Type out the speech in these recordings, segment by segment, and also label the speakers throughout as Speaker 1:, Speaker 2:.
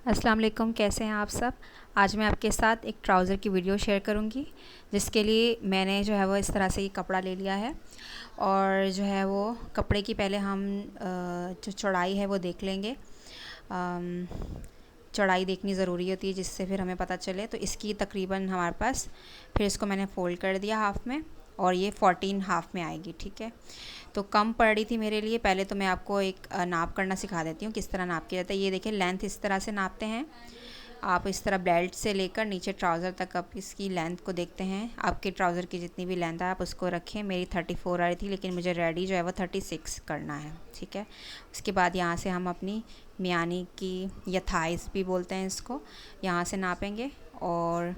Speaker 1: अस्सलाम वालेकुम, कैसे हैं आप सब। आज मैं आपके साथ एक ट्राउज़र की वीडियो शेयर करूंगी, जिसके लिए मैंने जो है वो इस तरह से ये कपड़ा ले लिया है। और जो है वो कपड़े की पहले हम जो चौड़ाई है वो देख लेंगे। अम, चौड़ाई देखनी ज़रूरी होती है, जिससे फिर हमें पता चले। तो इसकी तकरीबन हमारे पास, फिर इसको मैंने फ़ोल्ड कर दिया हाफ़ में, और ये 14 हाफ़ में आएगी। ठीक है, तो कम पड़ रही थी मेरे लिए। पहले तो मैं आपको एक नाप करना सिखा देती हूँ, किस तरह नाप किया जाता है। ये देखिए, लेंथ इस तरह से नापते हैं आप। इस तरह बेल्ट से लेकर नीचे ट्राउज़र तक आप इसकी लेंथ को देखते हैं। आपके ट्राउज़र की जितनी भी लेंथ है आप उसको रखें। मेरी 34 आ रही थी, लेकिन मुझे रेडी जो है वो 36 करना है। ठीक है, उसके बाद यहाँ से हम अपनी मियानी की, या थाइस भी बोलते हैं इसको, यहाँ से नापेंगे। और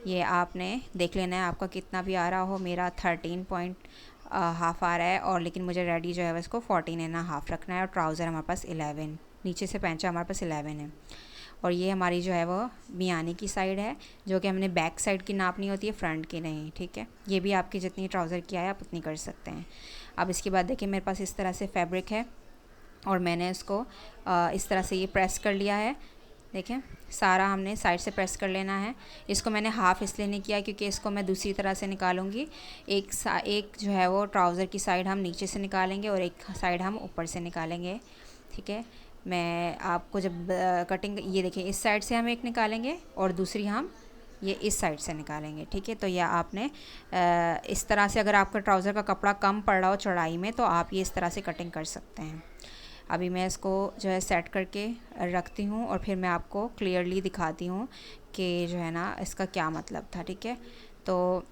Speaker 1: ये आपने देख लेना है आपका कितना भी आ रहा हो। मेरा 13 पॉइंट हाफ़ आ रहा है, और लेकिन मुझे रेडी जो है इसको 14 एंड हाफ़ रखना है। और ट्राउज़र हमारे पास 11, नीचे से पैंचा हमारे पास 11 है। और ये हमारी जो है वो मियानी की साइड है, जो कि हमने बैक साइड की नापनी होती है, फ्रंट की नहीं। ठीक है, ये भी आपकी जितनी ट्राउज़र की आए आप उतनी कर सकते हैं। अब इसके बाद देखिए, मेरे पास इस तरह से फैब्रिक है, और मैंने इसको इस तरह से ये प्रेस कर लिया है। देखें, सारा हमने साइड से प्रेस कर लेना है। इसको मैंने हाफ़ इसलिए नहीं किया क्योंकि इसको मैं दूसरी तरह से निकालूंगी। एक जो है वो ट्राउज़र की साइड हम नीचे से निकालेंगे, और एक साइड हम ऊपर से निकालेंगे। ठीक है, मैं आपको जब कटिंग, ये देखिए, इस साइड से हम एक निकालेंगे और दूसरी हम ये इस साइड से निकालेंगे। ठीक है, तो यह आपने इस तरह से, अगर आपका ट्राउज़र का कपड़ा कम पड़ रहा हो चौड़ाई में, तो आप ये इस तरह से कटिंग कर सकते हैं। अभी मैं इसको जो है सेट करके रखती हूँ, और फिर मैं आपको क्लियरली दिखाती हूँ कि जो है ना इसका क्या मतलब था। ठीक है, तो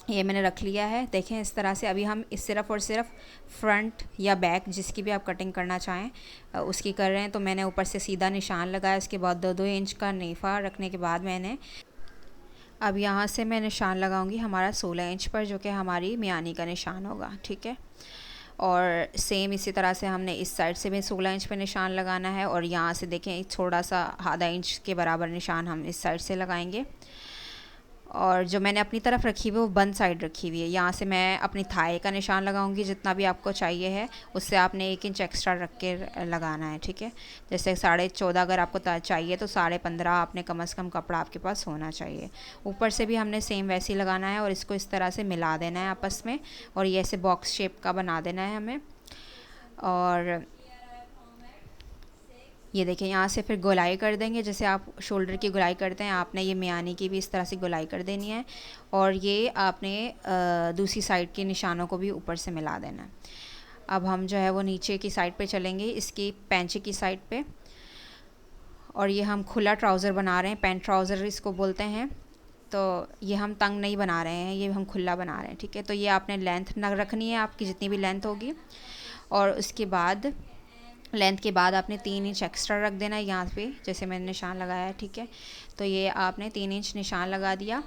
Speaker 1: ये मैंने रख लिया है। देखें, इस तरह से अभी हम इस सिर्फ़ और सिर्फ फ्रंट या बैक, जिसकी भी आप कटिंग करना चाहें उसकी कर रहे हैं। तो मैंने ऊपर से सीधा निशान लगाया, उसके बाद 2-2 इंच का नेफ़ा रखने के बाद मैंने, अब यहाँ से मैं निशान लगाऊंगी हमारा 16 इंच पर, जो कि हमारी मियानी का निशान होगा। ठीक है, और सेम इसी तरह से हमने इस साइड से भी 16 इंच पे निशान लगाना है। और यहाँ से देखें, थोड़ा सा आधा इंच के बराबर निशान हम इस साइड से लगाएंगे। और जो मैंने अपनी तरफ रखी हुई है वो बंद साइड रखी हुई है। यहाँ से मैं अपनी थाई का निशान लगाऊंगी, जितना भी आपको चाहिए है उससे आपने 1 इंच एक्स्ट्रा रख के लगाना है। ठीक है, जैसे 14.5 अगर आपको चाहिए तो 15.5 आपने कम से कम कपड़ा आपके पास होना चाहिए। ऊपर से भी हमने सेम वैसे ही लगाना है, और इसको इस तरह से मिला देना है आपस में, और ये ऐसे बॉक्स शेप का बना देना है हमें। और ये देखिए, यहाँ से फिर गोलाई कर देंगे, जैसे आप शोल्डर की गोलाई करते हैं, आपने ये मियानी की भी इस तरह से गोलाई कर देनी है। और ये आपने दूसरी साइड के निशानों को भी ऊपर से मिला देना है। अब हम जो है वो नीचे की साइड पे चलेंगे, इसकी पैंचे की साइड पे। और ये हम खुला ट्राउज़र बना रहे हैं, पैंट ट्राउज़र इसको बोलते हैं। तो ये हम तंग नहीं बना रहे हैं, ये हम खुला बना रहे हैं। ठीक है, तो ये आपने लेंथ न रखनी है, आपकी जितनी भी लेंथ होगी। और उसके बाद लेंथ के बाद आपने 3 इंच एक्स्ट्रा रख देना है यहाँ पे, जैसे मैंने निशान लगाया है। ठीक है, तो ये आपने 3 इंच निशान लगा दिया।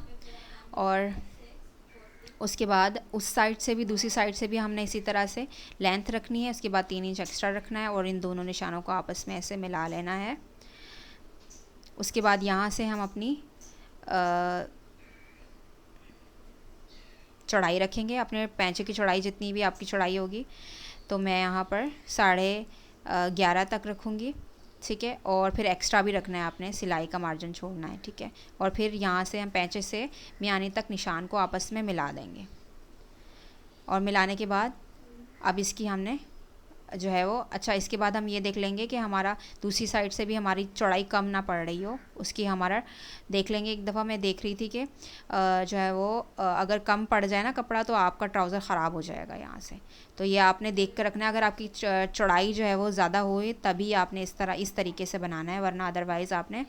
Speaker 1: और उसके बाद उस साइड से भी, दूसरी साइड से भी हमने इसी तरह से लेंथ रखनी है। उसके बाद 3 इंच एक्स्ट्रा रखना है, और इन दोनों निशानों को आपस में ऐसे मिला लेना है। उसके बाद यहाँ से हम अपनी चौड़ाई रखेंगे, अपने पैंचे की चौड़ाई जितनी भी आपकी चौड़ाई होगी। तो मैं यहाँ पर 11.5 तक रखूँगी। ठीक है, और फिर एक्स्ट्रा भी रखना है आपने, सिलाई का मार्जिन छोड़ना है। ठीक है, और फिर यहाँ से हम पैंचे से मियानी तक निशान को आपस में मिला देंगे। और मिलाने के बाद अब इसकी हमने जो है वो, अच्छा, इसके बाद हम ये देख लेंगे कि हमारा दूसरी साइड से भी हमारी चौड़ाई कम ना पड़ रही हो, उसकी हमारा देख लेंगे। एक दफ़ा मैं देख रही थी कि जो है वो अगर कम पड़ जाए ना कपड़ा, तो आपका ट्राउज़र ख़राब हो जाएगा यहाँ से। तो ये आपने देख कर रखना है। अगर आपकी चौड़ाई जो है वो ज़्यादा होए तभी आपने इस तरीके से बनाना है, वरना अदरवाइज़ आपने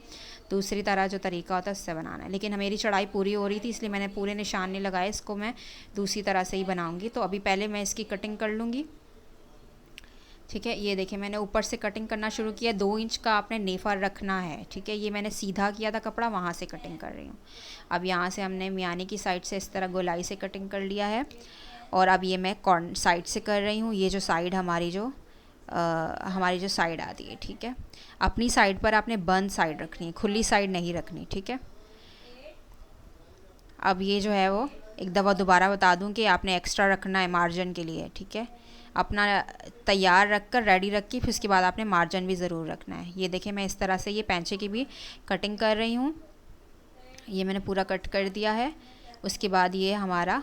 Speaker 1: दूसरी तरह जो तरीका होता है उससे बनाना है। लेकिन मेरी चौड़ाई पूरी हो रही थी, इसलिए मैंने पूरे निशान नहीं लगाए, इसको मैं दूसरी तरह से ही बनाऊँगी। तो अभी पहले मैं इसकी कटिंग कर लूँगी। ठीक है, ये देखिए, मैंने ऊपर से कटिंग करना शुरू किया। 2 इंच का आपने नेफा रखना है। ठीक है, ये मैंने सीधा किया था कपड़ा, वहाँ से कटिंग कर रही हूँ। अब यहाँ से हमने मियानी की साइड से इस तरह गोलाई से कटिंग कर लिया है। और अब ये मैं कॉर्न साइड से कर रही हूँ, ये जो साइड हमारी जो साइड आती है। ठीक है, अपनी साइड पर आपने बंद साइड रखनी है, खुली साइड नहीं रखनी। ठीक है, अब ये जो है वो एक दफ़ा दोबारा बता दूं कि आपने एक्स्ट्रा रखना है मार्जिन के लिए। ठीक है, अपना तैयार रख कर, रेडी रख के, फिर उसके बाद आपने मार्जिन भी ज़रूर रखना है। ये देखिए मैं इस तरह से ये पैंचे की भी कटिंग कर रही हूँ। ये मैंने पूरा कट कर दिया है। उसके बाद ये हमारा,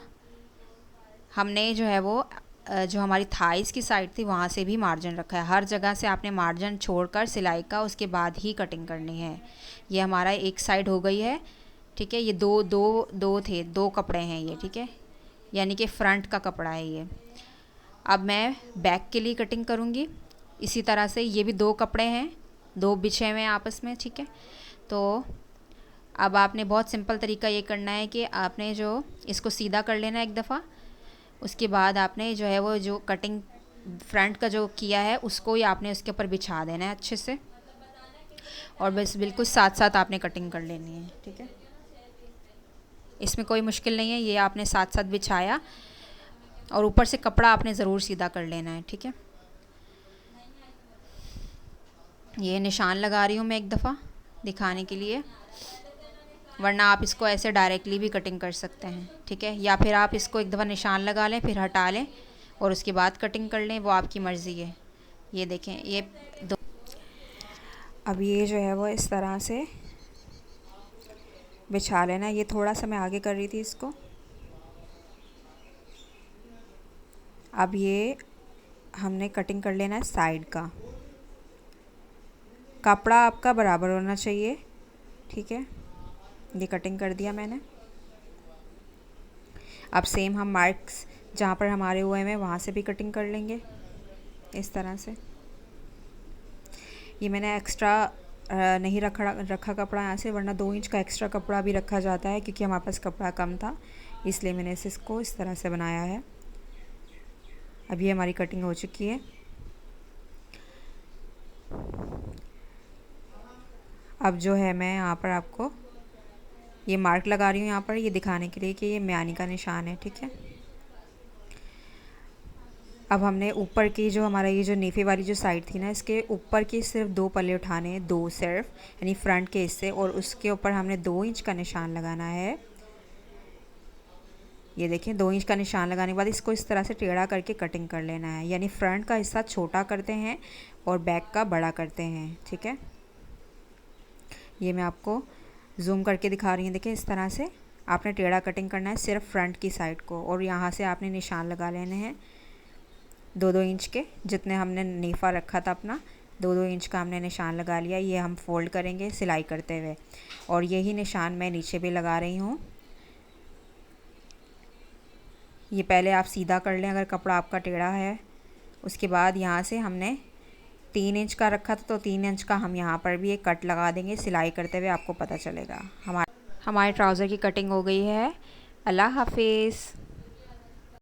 Speaker 1: हमने जो है वो जो हमारी थाइस की साइड थी वहाँ से भी मार्जिन रखा है। हर जगह से आपने मार्जिन छोड़कर सिलाई का उसके बाद ही कटिंग करनी है। ये हमारा एक साइड हो गई है, ठीक है। ये दो कपड़े हैं ये, ठीक है, यानी कि फ्रंट का कपड़ा है ये। अब मैं बैक के लिए कटिंग करूँगी। इसी तरह से ये भी 2 कपड़े हैं, 2 बिछे हुए हैं आपस में, ठीक है। तो अब आपने बहुत सिंपल तरीका ये करना है कि आपने जो इसको सीधा कर लेना है एक दफ़ा। उसके बाद आपने जो है वो जो कटिंग फ्रंट का जो किया है उसको ही आपने उसके ऊपर बिछा देना है अच्छे से, और बस बिल्कुल साथ साथ आपने कटिंग कर लेनी है, ठीक है। इसमें कोई मुश्किल नहीं है। ये आपने साथ साथ बिछाया और ऊपर से कपड़ा आपने ज़रूर सीधा कर लेना है, ठीक है। ये निशान लगा रही हूँ मैं एक दफ़ा दिखाने के लिए, वरना आप इसको ऐसे डायरेक्टली भी कटिंग कर सकते हैं, ठीक है। या फिर आप इसको एक दफ़ा निशान लगा लें, फिर हटा लें और उसके बाद कटिंग कर लें, वो आपकी मर्ज़ी है। ये देखें ये दो। अब ये जो है वो इस तरह से बिछा लेना। ये थोड़ा सा मैं आगे कर रही थी इसको। अब ये हमने कटिंग कर लेना है साइड का। कपड़ा आपका बराबर होना चाहिए, ठीक है। ये कटिंग कर दिया मैंने। अब सेम हम मार्क्स जहाँ पर हमारे हुए हैं वहाँ से भी कटिंग कर लेंगे इस तरह से। ये मैंने एक्स्ट्रा नहीं रखा कपड़ा यहाँ से, वरना 2 इंच का एक्स्ट्रा कपड़ा भी रखा जाता है, क्योंकि हमारे पास कपड़ा कम था, इसलिए मैंने इसको इस तरह से बनाया है। अब ये हमारी कटिंग हो चुकी है। अब जो है मैं यहाँ पर आपको ये मार्क लगा रही हूँ यहाँ पर, ये दिखाने के लिए कि ये म्यानी का निशान है, ठीक है। अब हमने ऊपर की जो हमारा ये जो नेफे वाली जो साइड थी ना, इसके ऊपर की सिर्फ 2 पल्ले उठाने हैं, 2 सिर्फ, यानी फ्रंट के हिस्से, और उसके ऊपर हमने 2 इंच का निशान लगाना है। ये देखें 2 इंच का निशान लगाने के बाद इसको इस तरह से टेढ़ा करके कटिंग कर लेना है, यानी फ्रंट का हिस्सा छोटा करते हैं और बैक का बड़ा करते हैं, ठीक है। ये मैं आपको जूम करके दिखा रही हूँ। देखिए इस तरह से आपने टेढ़ा कटिंग करना है सिर्फ फ्रंट की साइड को, और यहाँ से आपने निशान लगा लेने हैं 2-2 इंच के, जितने हमने नेफा रखा था अपना 2-2 इंच का हमने निशान लगा लिया। ये हम फोल्ड करेंगे सिलाई करते हुए, और यही निशान मैं नीचे भी लगा रही हूँ। ये पहले आप सीधा कर लें अगर कपड़ा आपका टेढ़ा है। उसके बाद यहाँ से हमने 3 इंच का रखा था, तो 3 इंच का हम यहाँ पर भी एक कट लगा देंगे सिलाई करते हुए, आपको पता चलेगा। हमारे ट्राउज़र की कटिंग हो गई है। अल्लाह हाफिज़।